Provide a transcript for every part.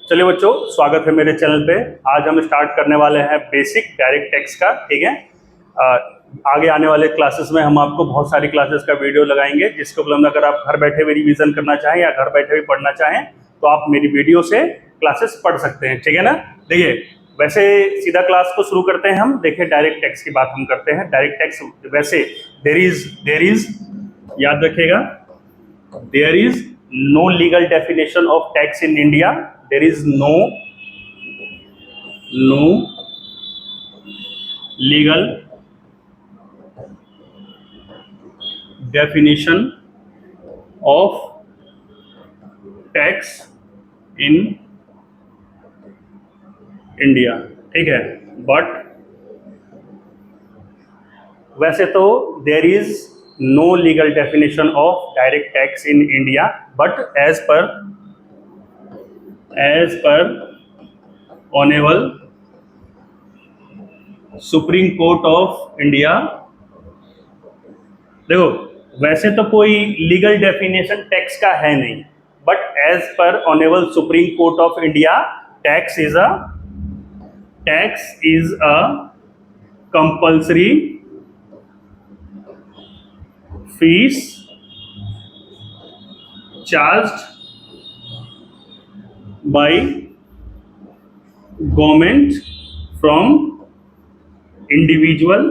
चलिए बच्चों, स्वागत है मेरे चैनल पे। आज हम स्टार्ट करने वाले हैं बेसिक डायरेक्ट टैक्स का। ठीक है, आगे आने वाले क्लासेस में हम आपको बहुत सारी क्लासेस का वीडियो लगाएंगे, जिसको अगर आप घर बैठे हुए रिवीजन करना चाहें या घर बैठे हुए पढ़ना चाहें तो आप मेरी वीडियो से क्लासेस पढ़ सकते हैं। ठीक है ना। देखिए, वैसे सीधा क्लास को शुरू करते हैं हम। देखिए, डायरेक्ट टैक्स की बात हम करते हैं। डायरेक्ट टैक्स वैसे देयर इज याद रखिएगा, there is no legal definition of tax in India. There is no legal definition of tax in India। ठीक है, बट वैसे तो there is no legal definition of direct tax in India, but as per honourable Supreme Court of India. देखो, वैसे तो कोई legal definition tax का है नहीं, but as per honourable Supreme Court of India tax is a compulsory fee charged by government from individual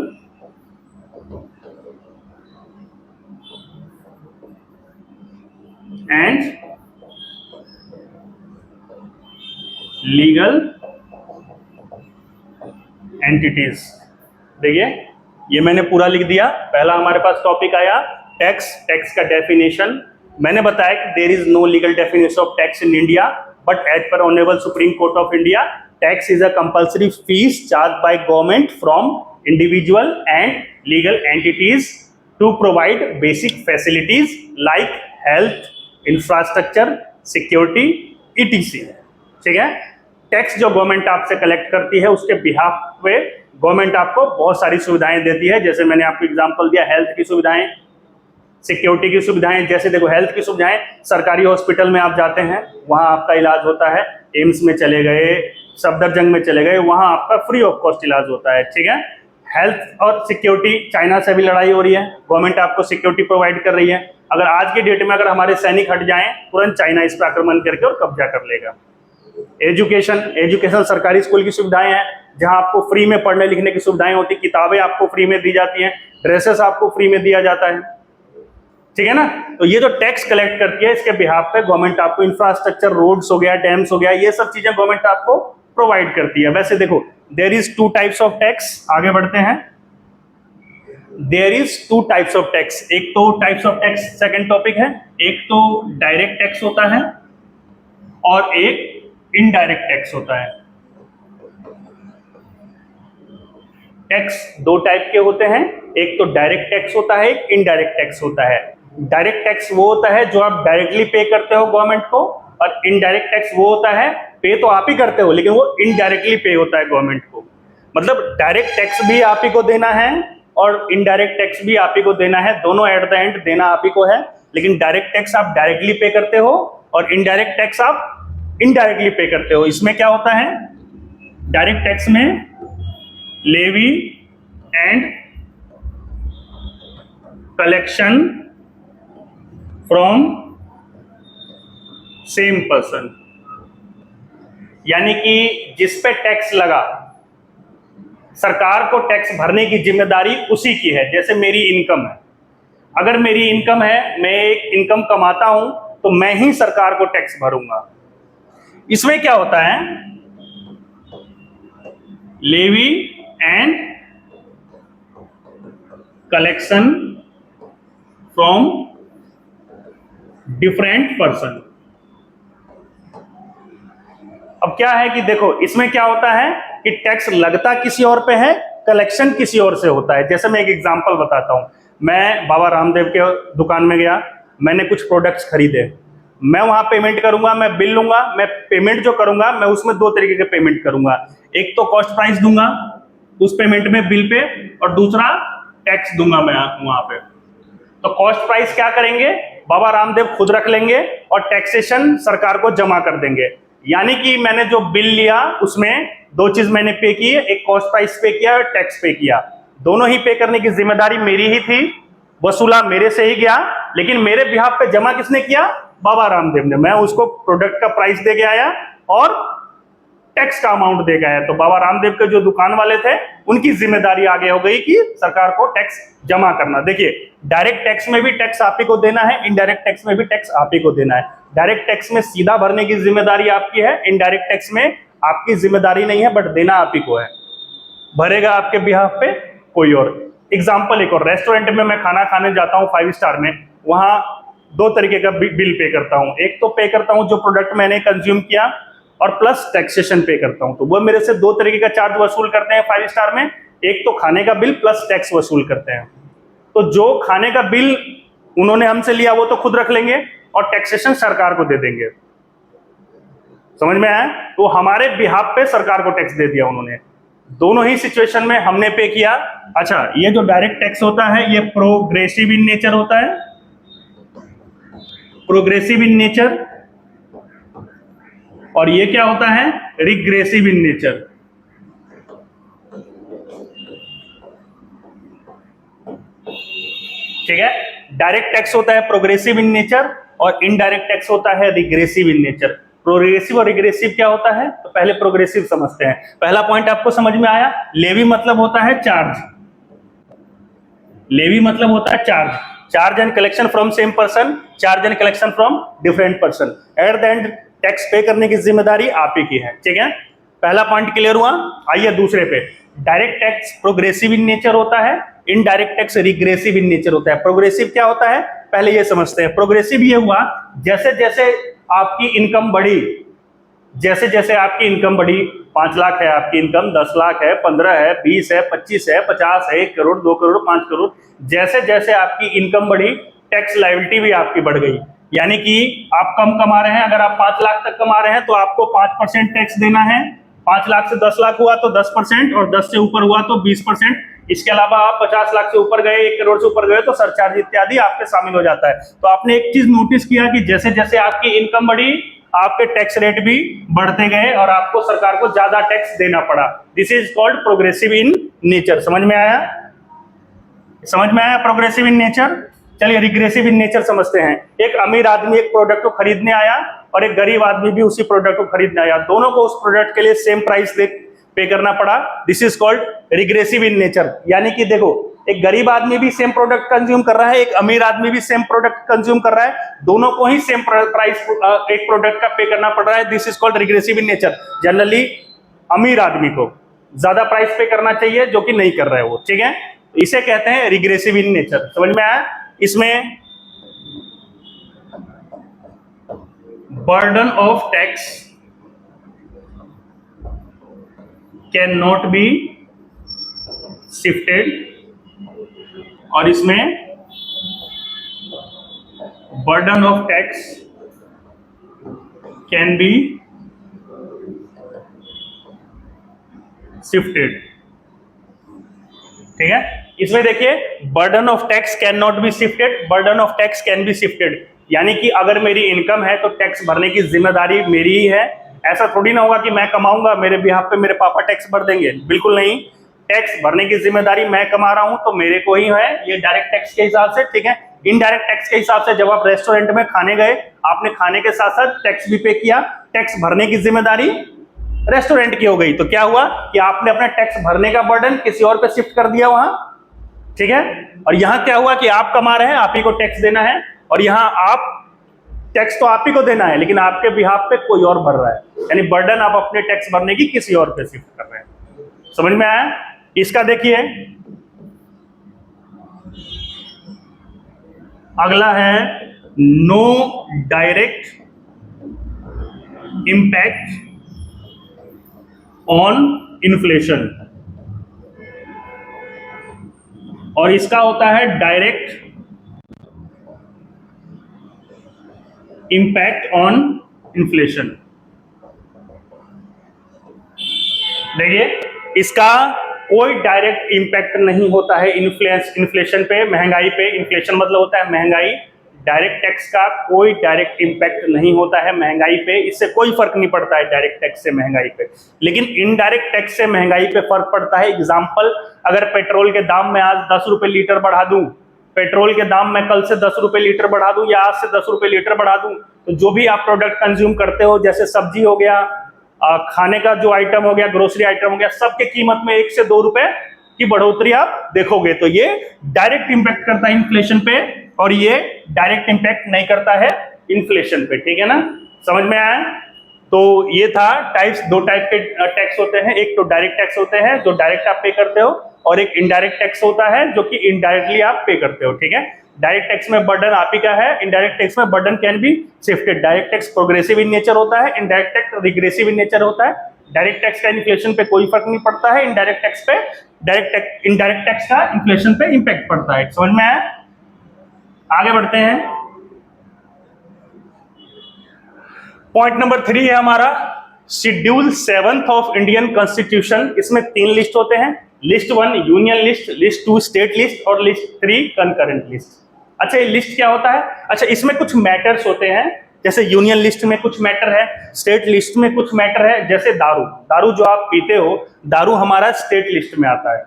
and legal entities. देखिए, ये मैंने पूरा लिख दिया। पहला हमारे पास टॉपिक आया टैक्स का डेफिनेशन। मैंने बताया कि there is no legal definition of tax in India, but as per honourable Supreme Court of India tax is a compulsory fee charge by government from individual and legal entities to provide basic facilities like health, infrastructure, security, E T C. ठीक है, tax जो government आपसे collect करती है उसके behalf पे government आपको बहुत सारी सुविधाएं देती है। जैसे मैंने आपको एग्जांपल दिया, हेल्थ की सुविधाएं, सिक्योरिटी की सुविधाएं। जैसे देखो, हेल्थ की सुविधाएं, सरकारी हॉस्पिटल में आप जाते हैं, वहां आपका इलाज होता है। एम्स में चले गए, सफदरजंग में चले गए, वहां आपका फ्री ऑफ कॉस्ट इलाज होता है। ठीक है, हेल्थ और सिक्योरिटी, चाइना से भी लड़ाई हो रही है, गवर्नमेंट आपको सिक्योरिटी प्रोवाइड कर रही है। अगर आज के डेट में अगर हमारे सैनिक हट जाएं, तुरंत चाइना इस पर आक्रमण करके और कब्जा कर लेगा। एजुकेशन सरकारी स्कूल की सुविधाएं हैं, जहां आपको फ्री में पढ़ने लिखने की सुविधाएं होती, किताबें आपको फ्री में दी जाती हैं, ड्रेसेस आपको फ्री में दिया जाता है। ठीक है ना। तो ये जो टैक्स कलेक्ट करती है, इसके बिहाफ पे गवर्नमेंट आपको इंफ्रास्ट्रक्चर, रोड्स हो गया, डैम्स हो गया, ये सब चीजें गवर्नमेंट आपको प्रोवाइड करती है। वैसे देखो, there is two types of tax. आगे बढ़ते हैं। There is two types of tax. एक तो types of tax second topic है। एक तो डायरेक्ट टैक्स होता है और एक इनडायरेक्ट टैक्स होता है। टैक्स दो टाइप के होते हैं, एक तो डायरेक्ट टैक्स होता है, एक इनडायरेक्ट टैक्स होता है। डायरेक्ट टैक्स वो होता है जो आप डायरेक्टली पे करते हो गवर्नमेंट को, और इनडायरेक्ट टैक्स वो होता है पे तो आप ही करते हो लेकिन वो इनडायरेक्टली पे होता है गवर्नमेंट को। मतलब डायरेक्ट टैक्स भी आप ही को देना है और इनडायरेक्ट टैक्स भी आप ही को देना है, दोनों एट द एंड देना आप ही को है। लेकिन डायरेक्ट टैक्स आप डायरेक्टली पे करते हो और इनडायरेक्ट टैक्स आप इनडायरेक्टली पे करते हो। इसमें क्या होता है, डायरेक्ट टैक्स में levy and collection from same person, यानी कि जिस पे टैक्स लगा, सरकार को टैक्स भरने की जिम्मेदारी उसी की है। जैसे मेरी इनकम है, अगर मेरी इनकम है, मैं एक इनकम कमाता हूं, तो मैं ही सरकार को टैक्स भरूंगा। इसमें क्या होता है, levy and collection from different person. अब क्या है कि देखो, इसमें क्या होता है कि टैक्स लगता किसी और पे है, कलेक्शन किसी और से होता है। जैसे मैं एक एग्जांपल बताता हूं। मैं बाबा रामदेव के दुकान में गया, मैंने कुछ प्रोडक्ट्स खरीदे, मैं वहां पेमेंट करूंगा, मैं बिल लूंगा। मैं पेमेंट जो करूंगा, मैं उसमें दो तरीके के पेमेंट करूंगा। एक तो कॉस्ट प्राइस दूंगा उस पेमेंट में बिल पे, और दूसरा टैक्स दूंगा मैं वहां पे। तो कॉस्ट प्राइस क्या करेंगे, बाबा रामदेव खुद रख लेंगे और टैक्सेशन सरकार को जमा कर देंगे। यानी कि मैंने जो बिल लिया उसमें दो चीज मैंने पे की है, एक कॉस्ट प्राइस पे किया और टैक्स पे किया। दोनों ही पे करने की जिम्मेदारी मेरी ही थी, वसूला मेरे से ही गया, लेकिन मेरे बिहाफ पे जमा किसने किया? बाबा रामदेव ने। मैं उसको प्रोडक्ट का प्राइस दे के आया और टैक्स का अमाउंट दे के आया। तो बाबा रामदेव के जो दुकान वाले थे उनकी जिम्मेदारी आगे हो गई कि सरकार को टैक्स जमा करना। देखिए, डायरेक्ट टैक्स में भी टैक्स आप ही को देना है, इनडायरेक्ट टैक्स में भी टैक्स आप ही को देना है। डायरेक्ट टैक्स में सीधा भरने की जिम्मेदारी आपकी है, इनडायरेक्ट टैक्स में आपकी जिम्मेदारी नहीं है, बट देना आप ही को है। भरेगा आपके बिहाफ पे कोई और। एग्जाम्पल एक और, रेस्टोरेंट में मैं खाना खाने जाता हूँ 5 स्टार में, वहां दो तरीके का बिल पे करता हूँ। एक तो पे करता हूँ जो प्रोडक्ट मैंने कंज्यूम किया, और प्लस टैक्सेशन पे करता हूं। तो वो मेरे से दो तरीके का चार्ज वसूल करते हैं 5 स्टार में, एक तो खाने का बिल प्लस टैक्स वसूल करते हैं। तो जो खाने का बिल उन्होंने हमसे लिया वो तो खुद रख लेंगे और टैक्सेशन सरकार को दे देंगे। समझ में आया? तो हमारे बिहाफ पे सरकार को टैक्स दे दिया उन्होंने। दोनों ही सिचुएशन में हमने पे किया। अच्छा, ये जो डायरेक्ट टैक्स होता है ये प्रोग्रेसिव इन नेचर होता है, प्रोग्रेसिव इन नेचर। और ये क्या होता है? Regressive in nature. ठीक है, डायरेक्ट टैक्स होता है प्रोग्रेसिव इन नेचर और इनडायरेक्ट टैक्स होता है रिग्रेसिव इन नेचर। प्रोग्रेसिव और रिग्रेसिव क्या होता है? तो पहले प्रोग्रेसिव समझते हैं। पहला पॉइंट आपको समझ में आया? लेवी मतलब होता है चार्ज। लेवी मतलब होता है charge, charge and collection from same person, charge and collection from different person. At the end tax पे करने की जिम्मेदारी आप ही की है। ठीक है, पहला पॉइंट क्लियर हुआ। आइए दूसरे पे। Direct tax progressive in nature होता है, indirect tax regressive in nature होता है। प्रोग्रेसिव क्या होता है पहले ये समझते हैं। प्रोग्रेसिव ये हुआ जैसे जैसे आपकी इनकम बढ़ी, जैसे जैसे आपकी इनकम बढ़ी, 5 लाख है आपकी इनकम, 10 लाख है, 15 है, 20 है, 25 है, 50 है, 1 करोड़, 2 करोड़, 5 करोड़, जैसे जैसे आपकी इनकम बढ़ी टैक्स लायबिलिटी भी आपकी बढ़ गई। यानी कि आप कम कमा रहे हैं, अगर आप 5 लाख तक कमा रहे हैं तो आपको 5% टैक्स देना है। 5 लाख से 10 लाख हुआ तो 10%, और 10 से ऊपर हुआ तो 20%। इसके अलावा आप 50 लाख से ऊपर गए, 1 करोड़ से ऊपर गए तो सरचार्ज इत्यादि आपके शामिल हो जाता है। तो आपने एक चीज नोटिस किया कि जैसे जैसे आपकी इनकम बढ़ी आपके टैक्स रेट भी बढ़ते गए और आपको सरकार को ज्यादा टैक्स देना पड़ा। This is called progressive in nature. समझ में आया? समझ में आया प्रोग्रेसिव इन नेचर? चलिए रिग्रेसिव इन नेचर समझते हैं। एक अमीर आदमी एक प्रोडक्ट को खरीदने आया और एक गरीब आदमी भी उसी प्रोडक्ट को खरीदने आया, दोनों को उस प्रोडक्ट के लिए सेम प्राइस पे करना पड़ा। This is called regressive in nature. यानी कि देखो, एक गरीब आदमी भी सेम प्रोडक्ट कंज्यूम कर रहा है, एक अमीर आदमी भी सेम प्रोडक्ट कंज्यूम कर रहा है, दोनों को ही सेम प्राइस एक प्रोडक्ट का पे करना पड़ रहा है। This is called regressive in nature. Generally अमीर आदमी को ज्यादा प्राइस पे करना चाहिए जो कि नहीं कर रहा है वो। ठीक है, इसे कहते हैं रिग्रेसिव इन नेचर। समझ में आया? इसमें burden of tax can not be shifted, और इसमें burden of tax can be shifted. ठीक है, इसमें देखिए burden of tax can not be shifted, burden of tax can be shifted. यानी कि अगर मेरी इनकम है तो टैक्स भरने की जिम्मेदारी मेरी ही है। ऐसा थोड़ी ना होगा कि मैं कमाऊंगा मेरे बिहाफ पे मेरे पापा टैक्स भर देंगे, बिल्कुल नहीं। टैक्स भरने की जिम्मेदारी मैं कमा रहा हूं तो मेरे को ही है, ये डायरेक्ट टैक्स के हिसाब से। ठीक है, इनडायरेक्ट टैक्स के हिसाब से जब आप रेस्टोरेंट में खाने गए, आपने खाने के साथ साथ टैक्स भी पे किया, टैक्स भरने की जिम्मेदारी रेस्टोरेंट की हो गई। तो क्या हुआ कि आपने अपना टैक्स भरने का बर्डन किसी और पे शिफ्ट कर दिया वहां। ठीक है, और यहां क्या हुआ कि आप कमा रहे हैं, आप ही को टैक्स देना है, और यहां आप टैक्स तो आप ही को देना है लेकिन आपके बिहाफ पे कोई और भर रहा है। यानी बर्डन आप अपने टैक्स भरने की किसी और पे शिफ्ट कर रहे हैं। समझ में आया? इसका देखिए अगला है no direct impact on inflation, और इसका होता है डायरेक्ट इंपैक्ट ऑन इन्फ्लेशन। देखिए, इसका कोई डायरेक्ट इंपैक्ट नहीं होता है इन्फ्लेशन पे, महंगाई पे। इन्फ्लेशन मतलब होता है महंगाई, डायरेक्ट टैक्स का कोई डायरेक्ट इंपैक्ट नहीं होता है महंगाई पे, इससे कोई फर्क नहीं पड़ता है डायरेक्ट टैक्स से महंगाई पे। लेकिन इनडायरेक्ट टैक्स से महंगाई पे फर्क पड़ता है। एग्जांपल, अगर पेट्रोल के दाम में आज 10 रुपए लीटर बढ़ा दूं, पेट्रोल के दाम में कल से 10 रुपए लीटर बढ़ा दूं या आज से 10 रुपए लीटर बढ़ा दूं, तो जो भी आप प्रोडक्ट कंज्यूम करते हो, जैसे सब्जी हो गया, खाने का जो आइटम हो गया, ग्रोसरी आइटम हो गया, सबके कीमत में 1 से 2 रुपए की बढ़ोतरी आप देखोगे। तो ये डायरेक्ट इंपैक्ट करता है इन्फ्लेशन पे, और ये डायरेक्ट इंपैक्ट नहीं करता है इन्फ्लेशन पे। ठीक है ना, समझ में आया? तो ये था टाइप्स, 2 टाइप के टैक्स होते हैं। एक तो डायरेक्ट टैक्स होते हैं जो डायरेक्ट आप पे करते हो, और एक इनडायरेक्ट टैक्स होता है जो कि इनडायरेक्टली आप पे करते हो। ठीक है, डायरेक्ट टैक्स में बर्डन आप ही का है, इनडायरेक्ट टैक्स में burden can be shifted. Direct tax progressive in nature होता है, indirect tax regressive in nature होता है। डायरेक्ट टैक्स का इन्फ्लेशन पे कोई फर्क नहीं पड़ता है, इनडायरेक्ट टैक्स पे इनडायरेक्ट टैक्स का इन्फ्लेशन पे इंपैक्ट पड़ता है। समझ में आया? आगे बढ़ते हैं। पॉइंट नंबर 3 है हमारा schedule 7th of Indian constitution. इसमें 3 लिस्ट होते हैं, list 1 union list, list 2 state list और लिस्ट 3 कंकरेंट लिस्ट। अच्छा, ये लिस्ट क्या होता है? अच्छा, इसमें कुछ मैटर्स होते हैं, जैसे यूनियन लिस्ट में कुछ मैटर है, स्टेट लिस्ट में कुछ मैटर है। जैसे दारू, दारू जो आप पीते हो, दारू हमारा स्टेट लिस्ट में आता है।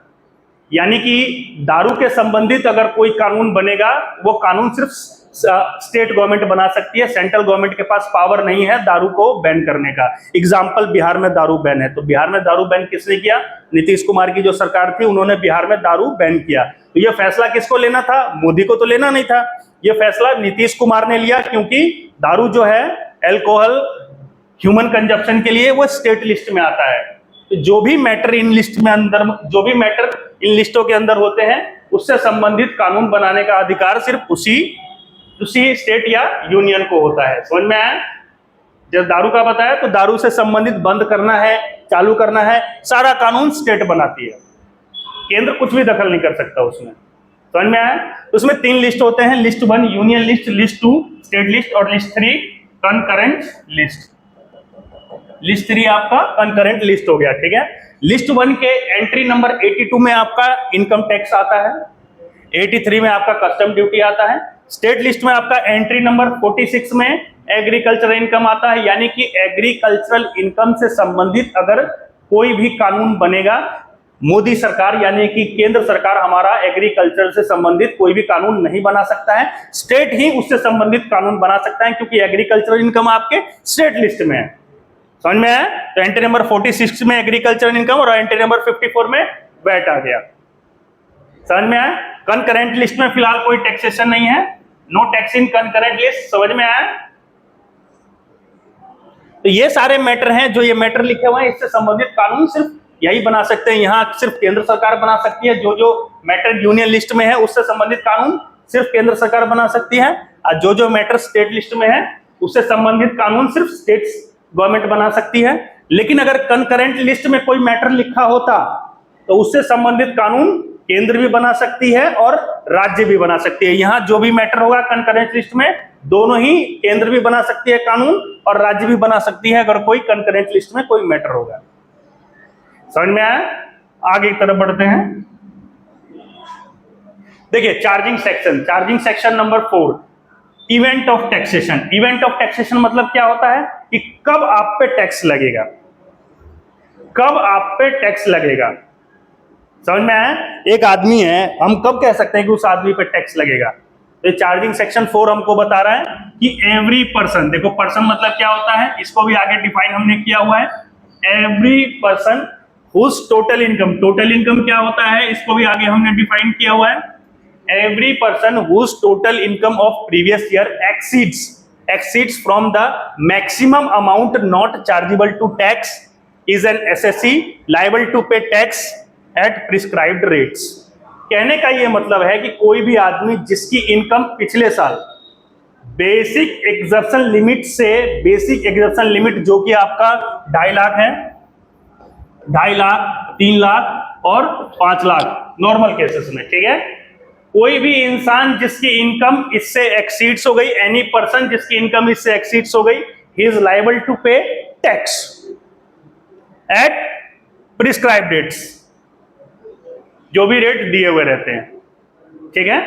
यानी कि दारू के संबंधित अगर कोई कानून बनेगा, वो कानून सिर्फ स्टेट गवर्नमेंट बना सकती है, सेंट्रल गवर्नमेंट के पास पावर नहीं है दारू को बैन करने का। एग्जाम्पल, बिहार में दारू बैन है, तो बिहार में दारू बैन किसने किया? नीतीश कुमार की जो सरकार थी, उन्होंने बिहार में दारू बैन किया। तो ये फैसला किसको लेना था? मोदी को तो लेना नहीं था, ये फैसला नीतीश कुमार ने लिया, क्योंकि दारू जो है एल्कोहल ह्यूमन कंजप्शन के लिए वो स्टेट लिस्ट में आता है। तो जो भी मैटर इन लिस्ट में अंदर, जो भी मैटर इन लिस्टों के अंदर होते हैं, उससे संबंधित कानून बनाने का अधिकार सिर्फ उसी स्टेट या यूनियन को होता है। समझ में आया? जब दारू का बताया तो दारू से संबंधित बंद करना है, चालू करना है, सारा कानून स्टेट बनाती है, केंद्र कुछ भी दखल नहीं कर सकता उसमें। समझ में आया? उसमें 3 लिस्ट होते हैं, list 1 union list, list 2 state list और लिस्ट 3 कंकरेंट लिस्ट। लिस्ट 3 आपका कंकरेंट लिस्ट हो गया। ठीक है, लिस्ट 1 के एंट्री नंबर 82 में आपका इनकम टैक्स आता है, 83 में आपका कस्टम ड्यूटी आता है। स्टेट लिस्ट में आपका एंट्री नंबर 46 में एग्रीकल्चरल इनकम आता है। यानी कि एग्रीकल्चरल इनकम से संबंधित अगर कोई भी कानून बनेगा, मोदी सरकार यानी कि केंद्र सरकार हमारा एग्रीकल्चर से संबंधित कोई भी कानून नहीं बना सकता है, स्टेट ही उससे संबंधित कानून बना सकता है, क्योंकि एग्रीकल्चरल इनकम आपके स्टेट लिस्ट में है। समझ में आया? तो एंट्री नंबर 46 में एग्रीकल्चरल इनकम और एंट्री नंबर 54 में वैट आ गया। समझ में आया? कंकरेंट लिस्ट में फिलहाल कोई टैक्सेशन नहीं है, no tax in concurrent list. समझ में आया? तो ये सारे मैटर हैं, जो ये मैटर लिखे हुए हैं, इससे संबंधित कानून सिर्फ यही बना सकते हैं, यहाँ सिर्फ केंद्र सरकार बना सकती है। जो जो मैटर यूनियन लिस्ट में है उससे संबंधित कानून सिर्फ केंद्र सरकार बना सकती है, और जो जो मैटर स्टेट लिस्ट में है उससे संबंधित कानून सिर्फ स्टेट गवर्नमेंट बना सकती है। लेकिन अगर कंकरेंट लिस्ट में कोई मैटर लिखा होता तो उससे संबंधित कानून केंद्र भी बना सकती है और राज्य भी बना सकती है। यहाँ जो भी मैटर होगा कंकरेंट लिस्ट में, दोनों ही, केंद्र भी बना सकती है कानून और राज्य भी बना सकती है, अगर कोई कंकरेंट लिस्ट में कोई मैटर होगा। समझ में आया? आगे की तरफ बढ़ते हैं। देखिए, charging section number 4, event of taxation. Event of taxation मतलब क्या होता है कि कब आप पे टैक्स लगेगा, कब आप पे टैक्स लगेगा। समझ में आया? एक आदमी है, हम कब कह सकते हैं कि उस आदमी पे टैक्स लगेगा? तो चार्जिंग सेक्शन 4 हमको बता रहा है कि एवरी पर्सन, देखो पर्सन मतलब क्या होता है, इसको भी आगे डिफाइन हमने किया हुआ है, every person whose total income, total income क्या होता है इसको भी आगे हमने डिफाइन किया हुआ है। Every person whose total income of previous year exceeds from the maximum amount not chargeable to tax is an assessee liable to pay tax at prescribed rates। कहने का ये मतलब है कि कोई भी आदमी जिसकी इनकम पिछले साल बेसिक एग्जर्शन लिमिट से, बेसिक एग्जर्शन लिमिट जो कि आपका 2.5 लाख है, 2.5 लाख, 3 लाख और 5 लाख नॉर्मल केसेस में, ठीक है, कोई भी इंसान जिसकी इनकम इससे एक्सीड्स हो गई, एनी पर्सन जिसकी इनकम इससे एक्सीड्स हो गई, ही इज लायबल टू पे टैक्स एट प्रिस्क्राइब्ड रेट्स, जो भी रेट दिए हुए रहते हैं। ठीक है,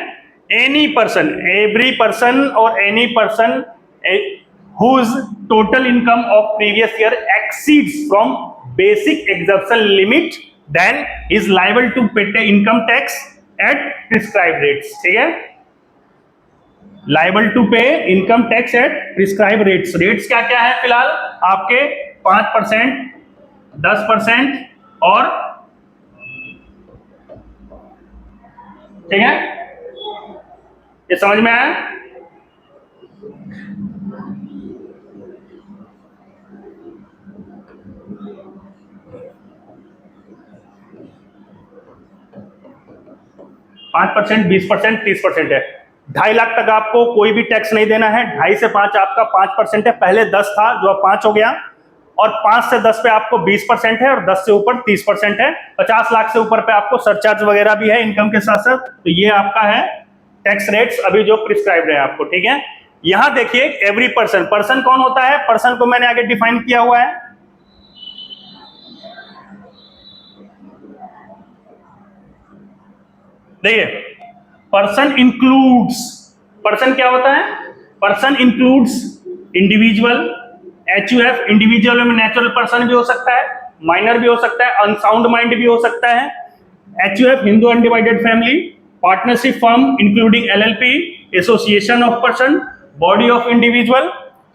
एनी पर्सन, एवरी पर्सन और any person whose total income of previous year exceeds from basic exemption limit then is liable to pay income tax at prescribed rates. ठीक है, liable to pay income tax at prescribed rates. rates क्या क्या है फिलहाल आपके 5%, 10% और, ठीक है, ये समझ में आया? पांच परसेंट, 20%, 30% है। 2.5 लाख तक आपको कोई भी टैक्स नहीं देना है। 2.5 से 5 आपका 5% है, पहले 10 था जो अब 5 हो गया, और 5 से 10 पे आपको 20% है, और 10 से ऊपर 30% है। 50 लाख से ऊपर पे आपको सरचार्ज वगैरह भी है इनकम के साथ साथ। तो ये आपका है टैक्स रेट्स अभी जो प्रिस्क्राइब्ड है आपको, ठीक है। यहां देखिए एवरी पर्सन, पर्सन कौन होता है? पर्सन को मैंने आगे डिफाइन किया हुआ है, देखिए पर्सन इंक्लूड्स, पर्सन क्या होता है? Person includes individual, HUF individual में नेचुरल पर्सन भी हो सकता है, माइनर भी हो सकता है, अनसाउंड माइंड भी हो सकता है। HUF Hindu undivided family, partnership firm including LLP, association of person, body of individual,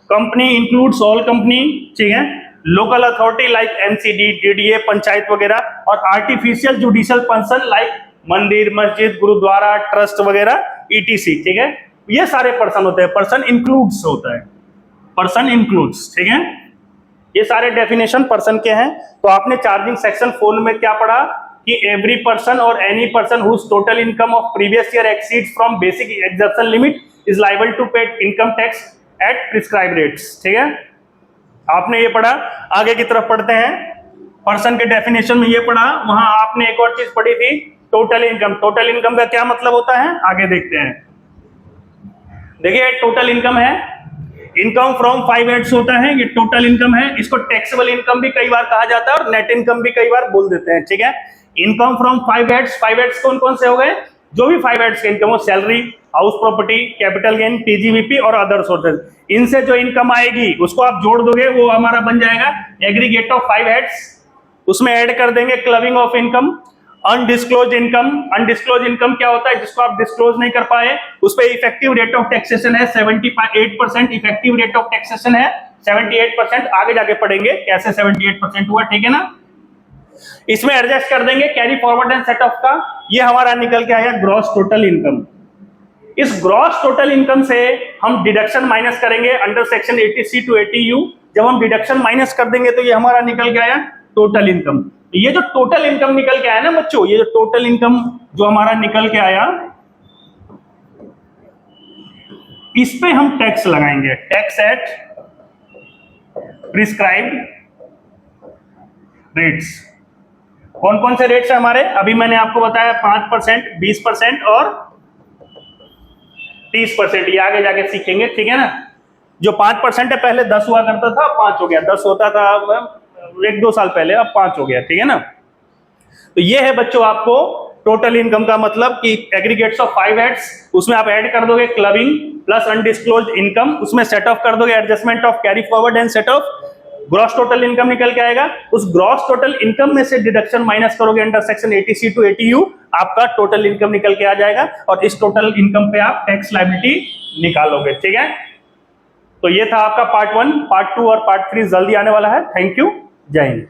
company includes all company, ठीक है, local authority like MCD, DDA, panchayat वगैरह, और आर्टिफिशियल जुडिशियल पर्सन लाइक मंदिर, मस्जिद, गुरुद्वारा, ट्रस्ट वगैरह, ETC, ठीक है। ये सारे पर्सन होते हैं, पर्सन इंक्लूड्स होता है, पर्सन इंक्लूड्स, ठीक है। ये सारे डेफिनेशन पर्सन के हैं। तो आपने चार्जिंग सेक्शन 4 में क्या पढ़ा कि एवरी पर्सन और any person whose total income of previous year exceeds from basic exception limit is liable to pay income tax at prescribed rates, ठीक है। आपने ये पढ़ा। आगे की तरफ पढ़ते हैं, पर्सन के डेफिनेशन में ये पढ़ा, वहां आपने एक और चीज पढ़ी थी, टोटल इनकम। टोटल इनकम का क्या मतलब होता है आगे देखते हैं। देखिए टोटल इनकम है, इनकम फ्रॉम 5 हेड्स होता है, ये टोटल इनकम है। इसको टैक्सेबल इनकम भी कई बार कहा जाता है और नेट इनकम भी कई बार बोल देते हैं, ठीक है। इनकम फ्रॉम 5 हेड्स, 5 हेड्स कौन कौन से हो गए? जो भी 5 हेड्स के इनकम हो, salary, house property, capital gain, TGVP और अदर सोर्सेज, इनसे जो इनकम आएगी उसको आप जोड़ दोगे, वो हमारा बन जाएगा एग्रीगेट ऑफ 5 हेड्स। उसमें ऐड कर देंगे clubbing of income, undisclosed income. Undisclosed income क्या होता है? जिसको आप डिस्क्लोज नहीं कर पाए, उस पे इफेक्टिव रेट ऑफ टैक्सेशन है 78%, इफेक्टिव रेट ऑफ टैक्सेशन है 78%। आगे जाके पढ़ेंगे कैसे 78% हुआ, ठीक है ना। इसमें एडजस्ट कर देंगे carry forward and set of का, ये हमारा निकल के आया ग्रॉस टोटल इनकम। इस ग्रॉस टोटल इनकम से हम डिडक्शन माइनस करेंगे under section 80C to 80U। जब हम डिडक्शन माइनस कर देंगे तो ये हमारा निकल के आया टोटल इनकम। ये जो टोटल इनकम निकल के आया ना बच्चों, ये जो टोटल इनकम जो हमारा निकल के आया, इस पे हम टैक्स लगाएंगे, टैक्स एट प्रिस्क्राइब्ड रेट्स। कौन कौन से रेट्स है हमारे? अभी मैंने आपको बताया 5%, 20% और 30%। ये आगे जाके सीखेंगे, ठीक है ना। जो 5% है पहले 10 हुआ करता था, 5 हो गया, 10 होता था 1-2 साल पहले, अब 5 हो गया, ठीक है ना। तो ये है बच्चों आपको टोटल इनकम का मतलब कि एग्रीगेट्स ऑफ 5 हेड्स, उसमें आप ऐड कर दोगे क्लबिंग प्लस अनडिस्क्लोज्ड इनकम, उसमें सेट ऑफ कर दोगे adjustment of carry forward and set of, gross total income निकल के आएगा। उस ग्रॉस टोटल इनकम में से डिडक्शन माइनस करोगे under section 80C to 80U, आपका टोटल इनकम निकल के आ जाएगा, और इस टोटल इनकम पे आप टैक्स लायबिलिटी निकालोगे, ठीक है। तो ये था आपका पार्ट 1, पार्ट 2 और पार्ट 3 जल्दी आने वाला है। थैंक यू, जय हिंद।